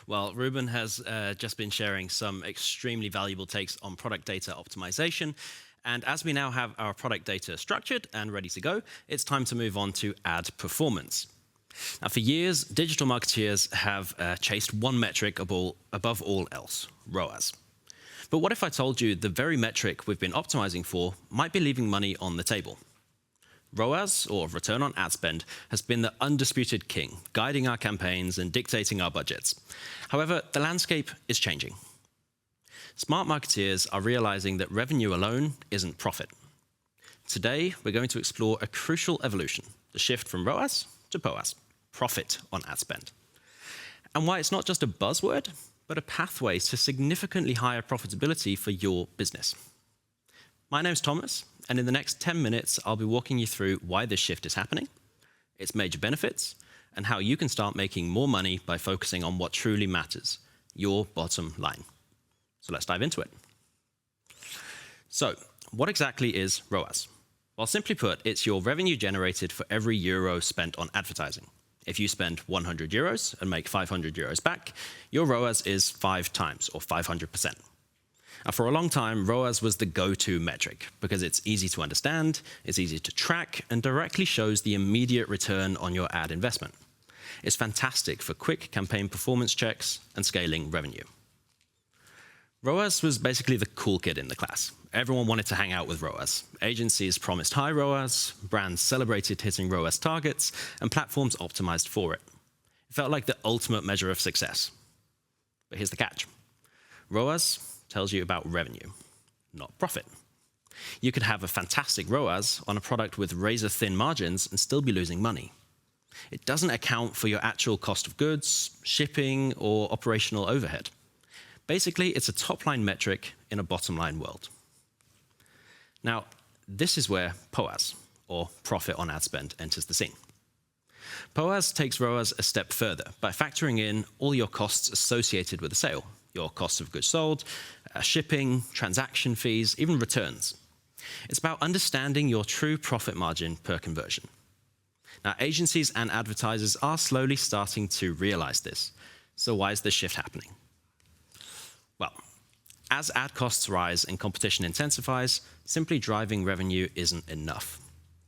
Well, Ruben has just been sharing some extremely valuable takes on product data optimization. And as we now have our product data structured and ready to go, it's time to move on to ad performance. Now, for years, digital marketeers have chased one metric above all else, ROAS. But what if I told you the very metric we've been optimizing for might be leaving money on the table? ROAS, or return on ad spend, has been the undisputed king, guiding our campaigns and dictating our budgets. However, the landscape is changing. Smart marketeers are realizing that revenue alone isn't profit. Today, we're going to explore a crucial evolution, the shift from ROAS to POAS, profit on ad spend, and why it's not just a buzzword, but a pathway to significantly higher profitability for your business. My name's Thomas, and in the next 10 minutes, I'll be walking you through why this shift is happening, its major benefits, and how you can start making more money by focusing on what truly matters, your bottom line. So let's dive into it. So, what exactly is ROAS? Well, simply put, it's your revenue generated for every euro spent on advertising. If you spend 100 euros and make 500 euros back, your ROAS is 5 times, or 500%. For a long time, ROAS was the go-to metric because it's easy to understand, it's easy to track, and directly shows the immediate return on your ad investment. It's fantastic for quick campaign performance checks and scaling revenue. ROAS was basically the cool kid in the class. Everyone wanted to hang out with ROAS. Agencies promised high ROAS, brands celebrated hitting ROAS targets, and platforms optimized for it. It felt like the ultimate measure of success. But here's the catch. ROAS tells you about revenue, not profit. You could have a fantastic ROAS on a product with razor-thin margins and still be losing money. It doesn't account for your actual cost of goods, shipping, or operational overhead. Basically, it's a top-line metric in a bottom-line world. Now, this is where POAS, or profit on ad spend, enters the scene. POAS takes ROAS a step further by factoring in all your costs associated with the sale, your cost of goods sold, shipping, transaction fees, even returns. It's about understanding your true profit margin per conversion. Now, agencies and advertisers are slowly starting to realize this. So why is this shift happening? Well, as ad costs rise and competition intensifies, simply driving revenue isn't enough.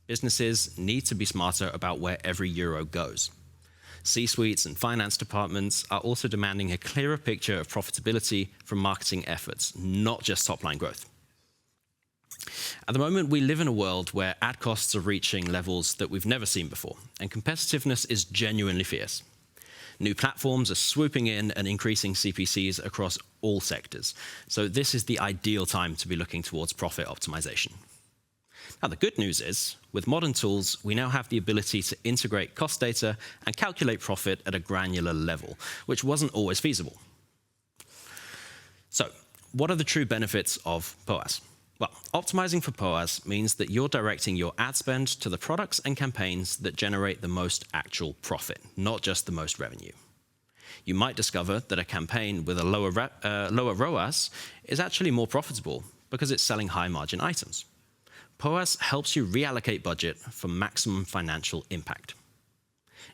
Businesses need to be smarter about where every euro goes. C-suites and finance departments are also demanding a clearer picture of profitability from marketing efforts, not just top-line growth. At the moment, we live in a world where ad costs are reaching levels that we've never seen before, and competitiveness is genuinely fierce. New platforms are swooping in and increasing CPCs across all sectors, so this is the ideal time to be looking towards profit optimization. Now, the good news is, with modern tools, we now have the ability to integrate cost data and calculate profit at a granular level, which wasn't always feasible. So, what are the true benefits of POAS? Well, optimizing for POAS means that you're directing your ad spend to the products and campaigns that generate the most actual profit, not just the most revenue. You might discover that a campaign with a lower ROAS is actually more profitable because it's selling high-margin items. POAS helps you reallocate budget for maximum financial impact.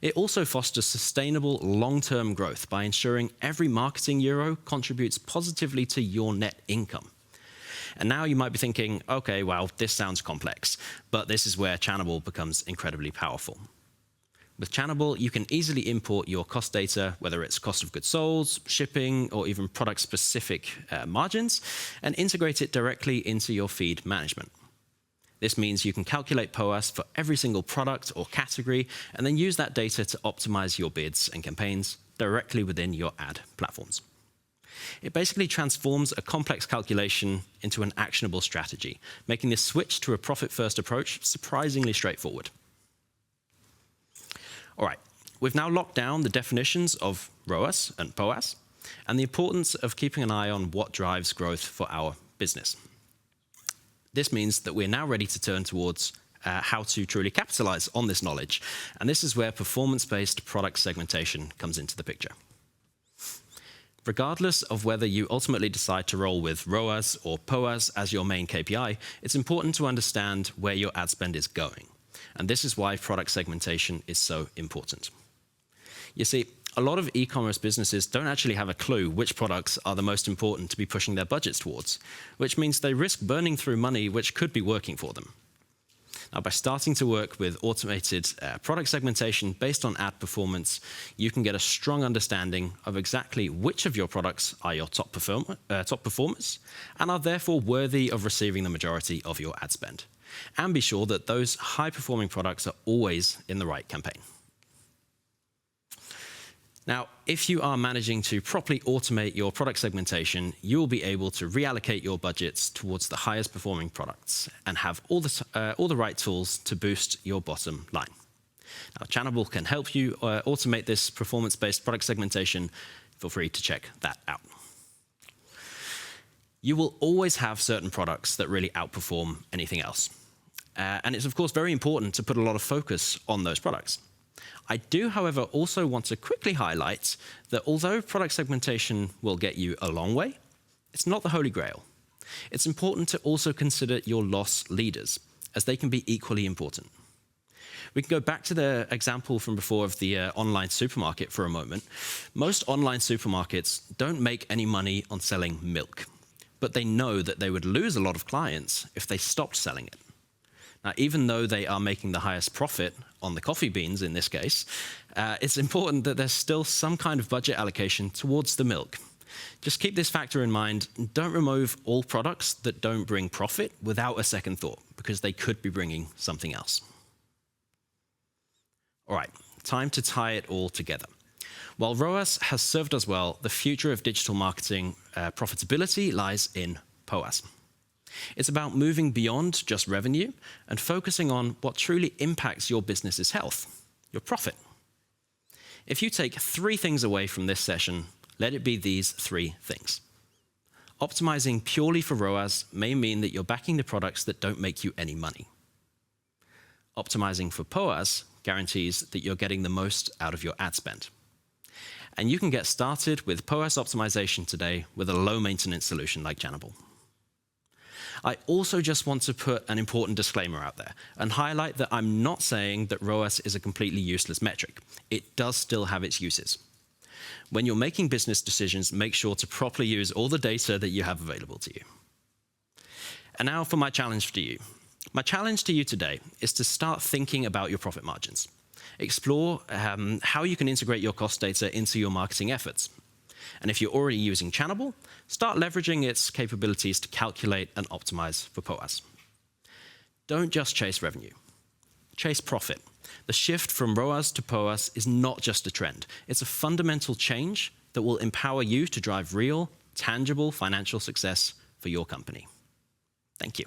It also fosters sustainable long-term growth by ensuring every marketing euro contributes positively to your net income. And now you might be thinking, okay, well, this sounds complex, but this is where Channable becomes incredibly powerful. With Channable, you can easily import your cost data, whether it's cost of goods sold, shipping, or even product-specific margins, and integrate it directly into your feed management. This means you can calculate POAS for every single product or category, and then use that data to optimize your bids and campaigns directly within your ad platforms. It basically transforms a complex calculation into an actionable strategy, making this switch to a profit-first approach surprisingly straightforward. All right, we've now locked down the definitions of ROAS and POAS, and the importance of keeping an eye on what drives growth for our business. This means that we're now ready to turn towards how to truly capitalize on this knowledge, and this is where performance-based product segmentation comes into the picture. Regardless of whether you ultimately decide to roll with ROAS or POAS as your main KPI, it's important to understand where your ad spend is going. And this is why product segmentation is so important. You see, a lot of e-commerce businesses don't actually have a clue which products are the most important to be pushing their budgets towards, which means they risk burning through money which could be working for them. Now, by starting to work with automated product segmentation based on ad performance, you can get a strong understanding of exactly which of your products are your top performers and are therefore worthy of receiving the majority of your ad spend. And be sure that those high-performing products are always in the right campaign. Now, if you are managing to properly automate your product segmentation, you will be able to reallocate your budgets towards the highest performing products and have all the right tools to boost your bottom line. Now, Channable can help you automate this performance-based product segmentation. Feel free to check that out. You will always have certain products that really outperform anything else. And it's, of course, very important to put a lot of focus on those products. I do, however, also want to quickly highlight that although product segmentation will get you a long way, it's not the Holy Grail. It's important to also consider your loss leaders, as they can be equally important. We can go back to the example from before of the online supermarket for a moment. Most online supermarkets don't make any money on selling milk, but they know that they would lose a lot of clients if they stopped selling it. Now, even though they are making the highest profit on the coffee beans in this case, it's important that there's still some kind of budget allocation towards the milk. Just keep this factor in mind. Don't remove all products that don't bring profit without a second thought, because they could be bringing something else. All right, time to tie it all together. While ROAS has served us well, the future of digital marketing profitability lies in POAS. It's about moving beyond just revenue and focusing on what truly impacts your business's health, your profit. If you take 3 things away from this session, let it be these 3 things. Optimizing purely for ROAS may mean that you're backing the products that don't make you any money. Optimizing for POAS guarantees that you're getting the most out of your ad spend. And you can get started with POAS optimization today with a low-maintenance solution like Channable. I also just want to put an important disclaimer out there and highlight that I'm not saying that ROAS is a completely useless metric. It does still have its uses. When you're making business decisions, make sure to properly use all the data that you have available to you. And now for my challenge to you. My challenge to you today is to start thinking about your profit margins. Explore how you can integrate your cost data into your marketing efforts. And if you're already using Channable, start leveraging its capabilities to calculate and optimize for POAS. Don't just chase revenue. Chase profit. The shift from ROAS to POAS is not just a trend. It's a fundamental change that will empower you to drive real, tangible financial success for your company. Thank you.